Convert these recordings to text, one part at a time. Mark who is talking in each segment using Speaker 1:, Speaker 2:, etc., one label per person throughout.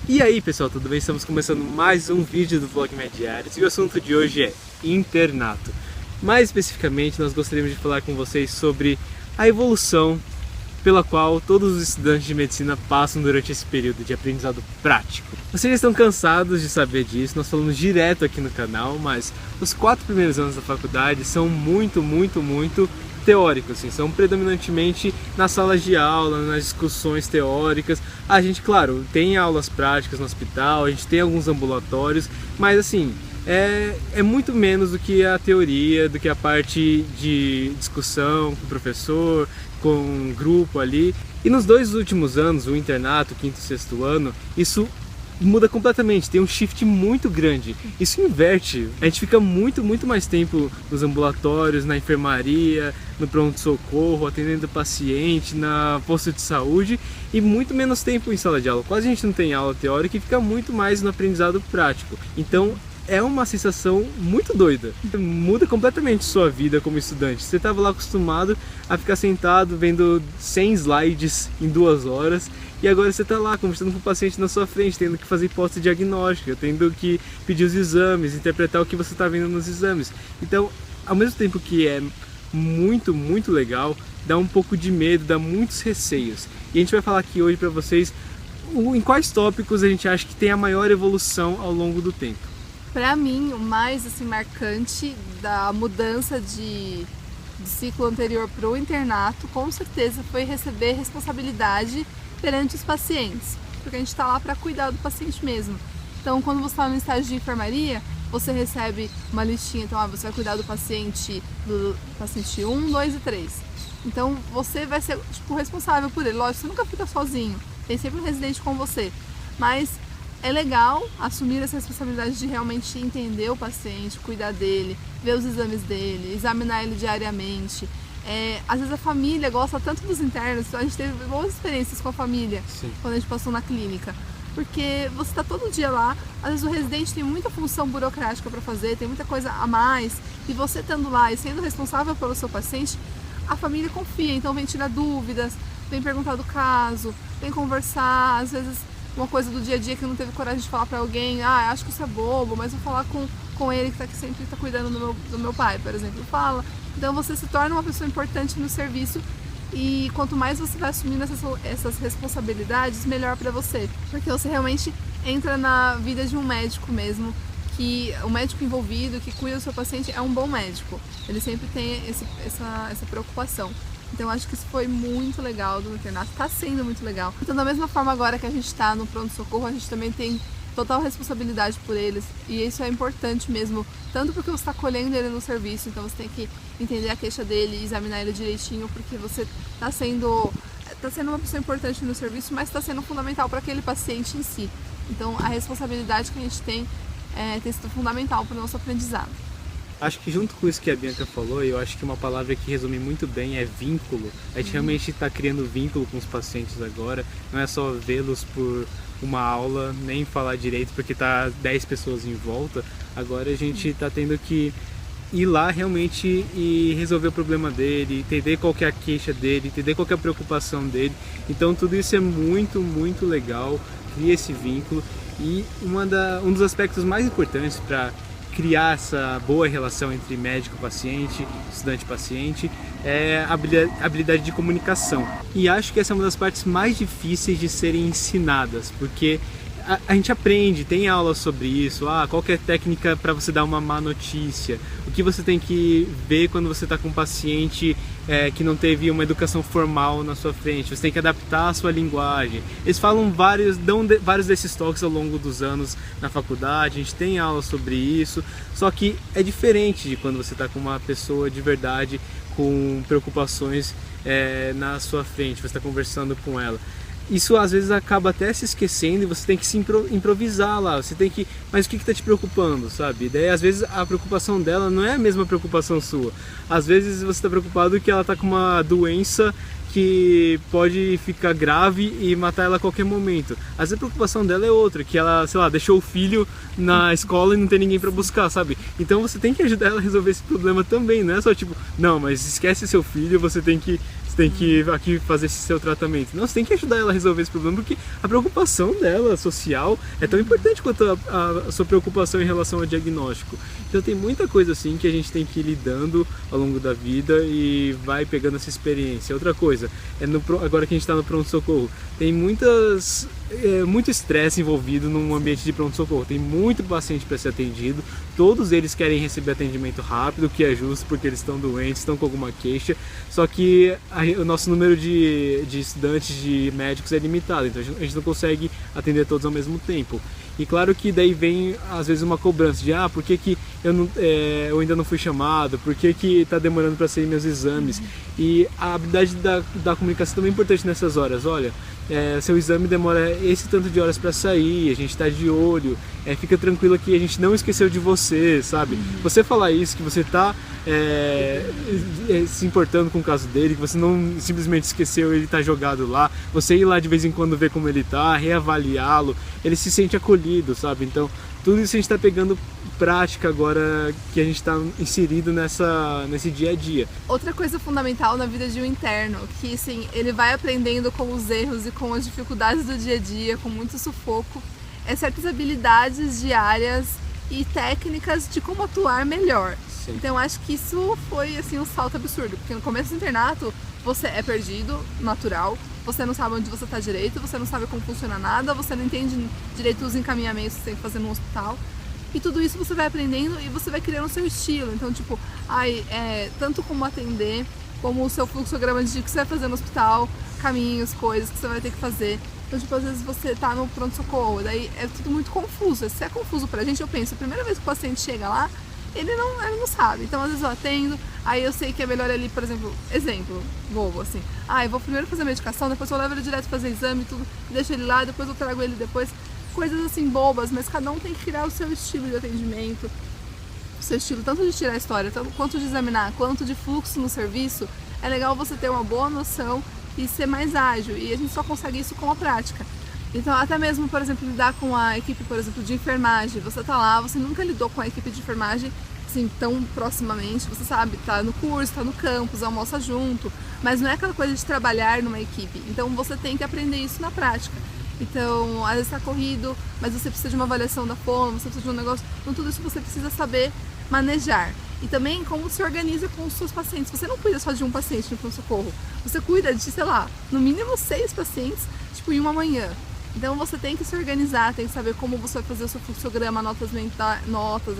Speaker 1: E aí pessoal, tudo bem? Estamos começando mais um vídeo do Vlog Diários e o assunto de hoje é internato. Mais especificamente, nós gostaríamos de falar com vocês sobre a evolução pela qual todos os estudantes de medicina passam durante esse período de aprendizado prático. Vocês já estão cansados de saber disso, nós falamos direto aqui no canal, mas os 4 primeiros anos da faculdade são muito teóricos, assim, são predominantemente nas salas de aula, nas discussões teóricas. A gente, claro, tem aulas práticas no hospital, a gente tem alguns ambulatórios, mas assim, é muito menos do que a teoria, do que a parte de discussão com o professor, com um grupo ali. E nos 2 últimos anos, o internato, 5º e 6º ano, isso muda completamente, tem um shift muito grande. Isso inverte, a gente fica muito mais tempo nos ambulatórios, na enfermaria, no pronto-socorro, atendendo o paciente, na posto de saúde e muito menos tempo em sala de aula. Quase a gente não tem aula teórica e fica muito mais no aprendizado prático. Então é uma sensação muito doida. Muda completamente sua vida como estudante. Você estava lá acostumado a ficar sentado vendo 100 slides em 2 horas e agora você está lá conversando com o paciente na sua frente, tendo que fazer hipótese diagnóstica, tendo que pedir os exames, interpretar o que você está vendo nos exames. Então, ao mesmo tempo que é muito legal, dá um pouco de medo, dá muitos receios. E a gente vai falar aqui hoje para vocês em quais tópicos a gente acha que tem a maior evolução ao longo do tempo.
Speaker 2: Para mim, o mais marcante da mudança de ciclo anterior para o internato, com certeza foi receber responsabilidade perante os pacientes, porque a gente está lá para cuidar do paciente mesmo. Então, quando você está no estágio de enfermaria, você recebe uma listinha, então você vai cuidar do paciente 1, 2 e 3. Então, você vai ser responsável por ele. Lógico, você nunca fica sozinho, tem sempre um residente com você, mas é legal assumir essa responsabilidade de realmente entender o paciente, cuidar dele, ver os exames dele, examinar ele diariamente. Às vezes a família gosta tanto dos internos, a gente teve boas experiências com a família. Sim. Quando a gente passou na clínica. Porque você está todo dia lá, às vezes o residente tem muita função burocrática para fazer, tem muita coisa a mais, e você estando lá e sendo responsável pelo seu paciente, a família confia, então vem tirar dúvidas, vem perguntar do caso, vem conversar, às vezes uma coisa do dia a dia que eu não teve coragem de falar para alguém, acho que isso é bobo, mas vou falar com ele que sempre está cuidando do meu pai, por exemplo, fala. Então você se torna uma pessoa importante no serviço e quanto mais você vai assumindo essas responsabilidades, melhor para você, porque você realmente entra na vida de um médico mesmo, que o médico envolvido, que cuida do seu paciente, é um bom médico, ele sempre tem essa preocupação. Então acho que isso foi muito legal do internato, está sendo muito legal. Então da mesma forma agora que a gente está no pronto-socorro, a gente também tem total responsabilidade por eles. E isso é importante mesmo, tanto porque você está colhendo ele no serviço, então você tem que entender a queixa dele, examinar ele direitinho, porque você está sendo uma pessoa importante no serviço, mas está sendo fundamental para aquele paciente em si. Então a responsabilidade que a gente tem sido fundamental para o nosso aprendizado.
Speaker 1: Acho que junto com isso que a Bianca falou, eu acho que uma palavra que resume muito bem é vínculo. A gente realmente está criando vínculo com os pacientes agora, não é só vê-los por uma aula, nem falar direito porque tá 10 pessoas em volta. Agora a gente está tendo que ir lá realmente e resolver o problema dele, entender qual que é a queixa dele, entender qual que é a preocupação dele. Então tudo isso é muito legal, cria esse vínculo e um dos aspectos mais importantes para criar essa boa relação entre médico-paciente, estudante-paciente, é a habilidade de comunicação. E acho que essa é uma das partes mais difíceis de serem ensinadas, porque a gente aprende, tem aula sobre isso, qual que é a técnica para você dar uma má notícia, o que você tem que ver quando você está com um paciente que não teve uma educação formal na sua frente, você tem que adaptar a sua linguagem. Eles falam dão vários desses toques ao longo dos anos na faculdade, a gente tem aula sobre isso, só que é diferente de quando você está com uma pessoa de verdade, com preocupações na sua frente, você está conversando com ela. Isso às vezes acaba até se esquecendo e você tem que se improvisar lá, você tem que... Mas o que está te preocupando, sabe? Daí às vezes a preocupação dela não é a mesma preocupação sua. Às vezes você está preocupado que ela está com uma doença que pode ficar grave e matar ela a qualquer momento. Às vezes a preocupação dela é outra, que ela, sei lá, deixou o filho na escola e não tem ninguém para buscar, sabe? Então você tem que ajudar ela a resolver esse problema também, não é só tipo, não, mas esquece seu filho, você tem que tem que aqui fazer esse seu tratamento. Não, você tem que ajudar ela a resolver esse problema, porque a preocupação dela, social, é tão importante quanto a sua preocupação em relação ao diagnóstico. Então tem muita coisa assim que a gente tem que ir lidando ao longo da vida e vai pegando essa experiência. Outra coisa, agora que a gente está no pronto-socorro, tem muito estresse envolvido num ambiente de pronto-socorro. Tem muito paciente para ser atendido, todos eles querem receber atendimento rápido, o que é justo porque eles estão doentes, estão com alguma queixa, só que o nosso número de estudantes, de médicos é limitado, então a gente não consegue atender todos ao mesmo tempo. E claro que daí vem às vezes uma cobrança de por que eu ainda não fui chamado, por que está demorando para sair meus exames. E a habilidade da comunicação também é importante nessas horas. Olha, seu exame demora esse tanto de horas para sair, a gente está de olho, fica tranquilo que a gente não esqueceu de você, sabe? Você falar isso, que você está se importando com o caso dele, que você não simplesmente esqueceu, ele está jogado lá, você ir lá de vez em quando ver como ele está, reavaliá-lo, ele se sente acolhido, sabe? Então tudo isso a gente está pegando prática agora que a gente está inserido nesse dia a dia.
Speaker 2: Outra coisa fundamental na vida de um interno, que sim, ele vai aprendendo com os erros e com as dificuldades do dia a dia, com muito sufoco, é certas habilidades diárias e técnicas de como atuar melhor. Sim. Então acho que isso foi assim um salto absurdo, porque no começo do internato você é perdido, natural, você não sabe onde você está direito, você não sabe como funciona nada, você não entende direito os encaminhamentos que você tem que fazer no hospital. E tudo isso você vai aprendendo e você vai criando o seu estilo. Então, tipo, tanto como atender, como o seu fluxograma de que você vai fazer no hospital, caminhos, coisas que você vai ter que fazer. Então, tipo, às vezes você tá no pronto-socorro, daí é tudo muito confuso. Se é confuso pra gente, eu penso, a primeira vez que o paciente chega lá, ele não sabe. Então, às vezes eu atendo, aí eu sei que é melhor ali, por exemplo, bobo, assim. Eu vou primeiro fazer a medicação, depois eu levo ele direto fazer exame, tudo, deixo ele lá, depois eu trago ele depois. Coisas assim bobas, mas cada um tem que criar o seu estilo de atendimento, o seu estilo tanto de tirar a história, quanto de examinar, quanto de fluxo no serviço. É legal você ter uma boa noção e ser mais ágil, e a gente só consegue isso com a prática. Então até mesmo, por exemplo, lidar com a equipe, por exemplo, de enfermagem, você tá lá, você nunca lidou com a equipe de enfermagem assim, tão proximamente, você sabe, tá no curso, tá no campus, almoça junto, mas não é aquela coisa de trabalhar numa equipe, então você tem que aprender isso na prática. Então, às vezes está corrido, mas você precisa de uma avaliação da fono, você precisa de um negócio. Então, tudo isso você precisa saber manejar. E também como se organiza com os seus pacientes. Você não cuida só de um paciente no pronto-socorro. Você cuida de, sei lá, no mínimo 6 pacientes, tipo, em uma manhã. Então, você tem que se organizar, tem que saber como você vai fazer o seu fluxograma, notas,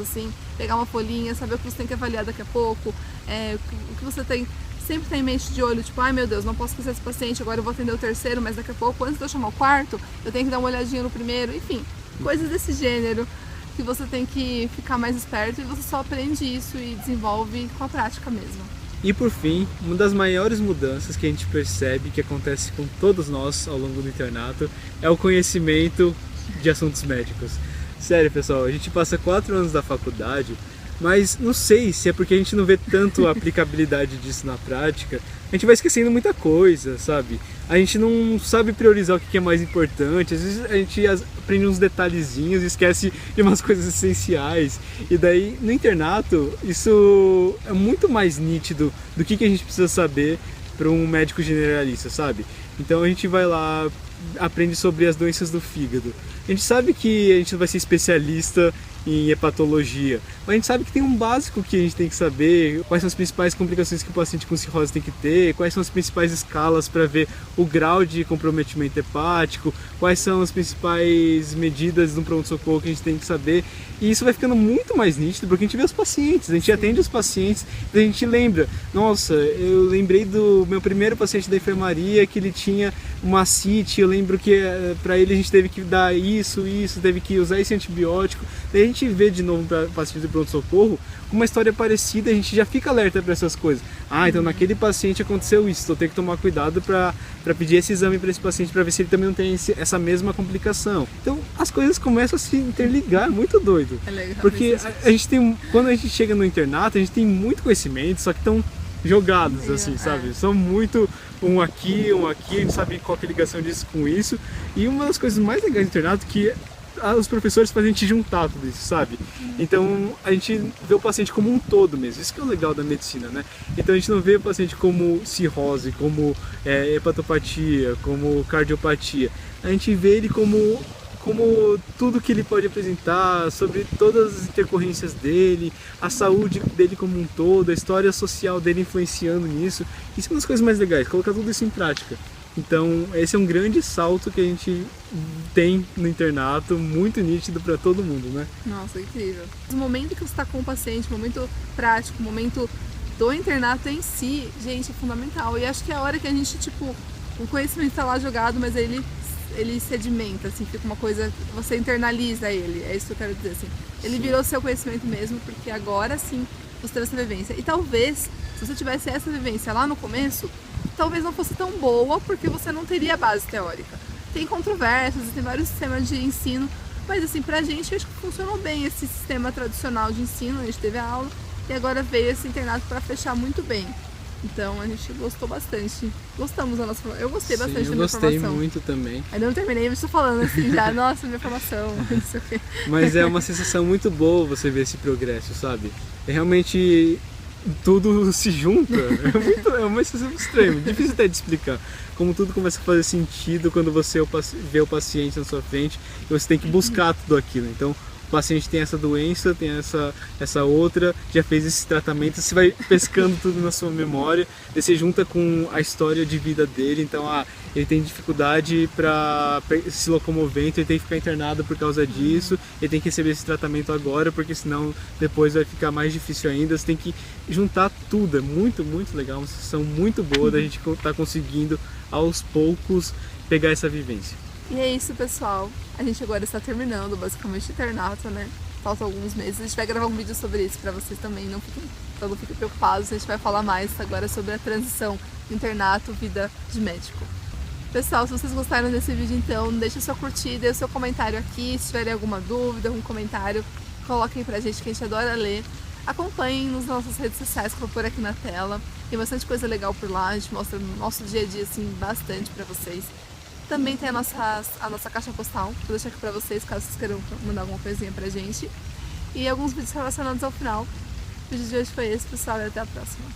Speaker 2: assim, pegar uma folhinha, saber o que você tem que avaliar daqui a pouco, o que você tem... Sempre tem em mente de olho, tipo, meu Deus, não posso esquecer esse paciente, agora eu vou atender o terceiro, mas daqui a pouco, antes de eu chamar o quarto, eu tenho que dar uma olhadinha no primeiro, enfim, coisas desse gênero que você tem que ficar mais esperto e você só aprende isso e desenvolve com a prática mesmo.
Speaker 1: E por fim, uma das maiores mudanças que a gente percebe que acontece com todos nós ao longo do internato é o conhecimento de assuntos médicos. Sério, pessoal, a gente passa 4 anos da faculdade, mas não sei se é porque a gente não vê tanto a aplicabilidade disso na prática, a gente vai esquecendo muita coisa, sabe? A gente não sabe priorizar o que é mais importante, às vezes a gente aprende uns detalhezinhos e esquece de umas coisas essenciais. E daí, no internato, isso é muito mais nítido do que a gente precisa saber para um médico generalista, sabe? Então a gente vai lá, aprende sobre as doenças do fígado. A gente sabe que a gente não vai ser especialista em hepatologia, mas a gente sabe que tem um básico que a gente tem que saber, quais são as principais complicações que o paciente com cirrose tem que ter, quais são as principais escalas para ver o grau de comprometimento hepático, quais são as principais medidas no pronto-socorro que a gente tem que saber, e isso vai ficando muito mais nítido porque a gente vê os pacientes, a gente atende os pacientes, a gente lembra, nossa, eu lembrei do meu primeiro paciente da enfermaria que ele tinha uma ascite, eu lembro que para ele a gente teve que dar isso, teve que usar esse antibiótico, daí a gente vê de novo para paciente do pronto-socorro uma história parecida, a gente já fica alerta para essas coisas. Então naquele paciente aconteceu isso, então eu tenho que tomar cuidado para pedir esse exame para esse paciente para ver se ele também não tem essa mesma complicação. Então as coisas começam a se interligar, muito doido.
Speaker 2: É legal,
Speaker 1: porque a gente tem, quando a gente chega no internato, a gente tem muito conhecimento, só que estão jogados, assim, sabe? São muito um aqui, a gente sabe qual que é a ligação disso com isso. E uma das coisas mais legais do internato que os professores fazem a gente juntar tudo isso, sabe? Então a gente vê o paciente como um todo mesmo, isso que é o legal da medicina, né? Então a gente não vê o paciente como cirrose, como hepatopatia, como cardiopatia, a gente vê ele como tudo que ele pode apresentar, sobre todas as intercorrências dele, a saúde dele como um todo, a história social dele influenciando nisso. Isso é uma das coisas mais legais, colocar tudo isso em prática. Então esse é um grande salto que a gente tem no internato, muito nítido para todo mundo, né?
Speaker 2: Nossa, incrível. O momento que você está com o paciente, o momento prático, o momento do internato em si, gente, é fundamental. E acho que é a hora que a gente, tipo, o conhecimento está lá jogado, mas ele sedimenta, assim, fica uma coisa, você internaliza ele, é isso que eu quero dizer, assim. Ele
Speaker 1: Sim.
Speaker 2: virou seu conhecimento mesmo, porque agora sim você teve essa vivência. E talvez, se você tivesse essa vivência lá no começo, talvez não fosse tão boa, porque você não teria base teórica. Tem controvérsias, tem vários sistemas de ensino, mas assim, pra gente acho que funcionou bem esse sistema tradicional de ensino, a gente teve a aula, e agora veio esse internato para fechar muito bem. Então a gente gostou bastante. Gostamos da nossa formação. Eu gostei bastante da minha formação.
Speaker 1: Eu gostei muito também.
Speaker 2: Ainda não terminei, mas estou falando assim já, nossa, minha formação, não sei o quê.
Speaker 1: Mas é uma sensação muito boa você ver esse progresso, sabe? É realmente tudo se junta. É uma sensação extrema, difícil até de explicar. Como tudo começa a fazer sentido quando você vê o paciente na sua frente e você tem que buscar tudo aquilo. Então, o paciente tem essa doença, tem essa outra, já fez esse tratamento, você vai pescando tudo na sua memória, e você junta com a história de vida dele, então ele tem dificuldade para se locomover, então ele tem que ficar internado por causa disso, ele tem que receber esse tratamento agora, porque senão depois vai ficar mais difícil ainda, você tem que juntar tudo, é muito, muito legal, uma sensação muito boa da gente estar conseguindo aos poucos pegar essa vivência.
Speaker 2: E é isso, pessoal. A gente agora está terminando basicamente o internato, né? Faltam alguns meses. A gente vai gravar um vídeo sobre isso pra vocês também. Não fiquem preocupados. A gente vai falar mais agora sobre a transição internato, vida de médico. Pessoal, se vocês gostaram desse vídeo, então deixa sua curtida e o seu comentário aqui. Se tiverem alguma dúvida, algum comentário, coloquem pra gente que a gente adora ler. Acompanhem nas nossas redes sociais que eu vou pôr aqui na tela. Tem bastante coisa legal por lá. A gente mostra o nosso dia a dia assim, bastante pra vocês. Também tem a nossa caixa postal, vou deixar aqui pra vocês, caso vocês queiram mandar alguma coisinha pra gente. E alguns vídeos relacionados ao final. O vídeo de hoje foi esse, pessoal, e até a próxima.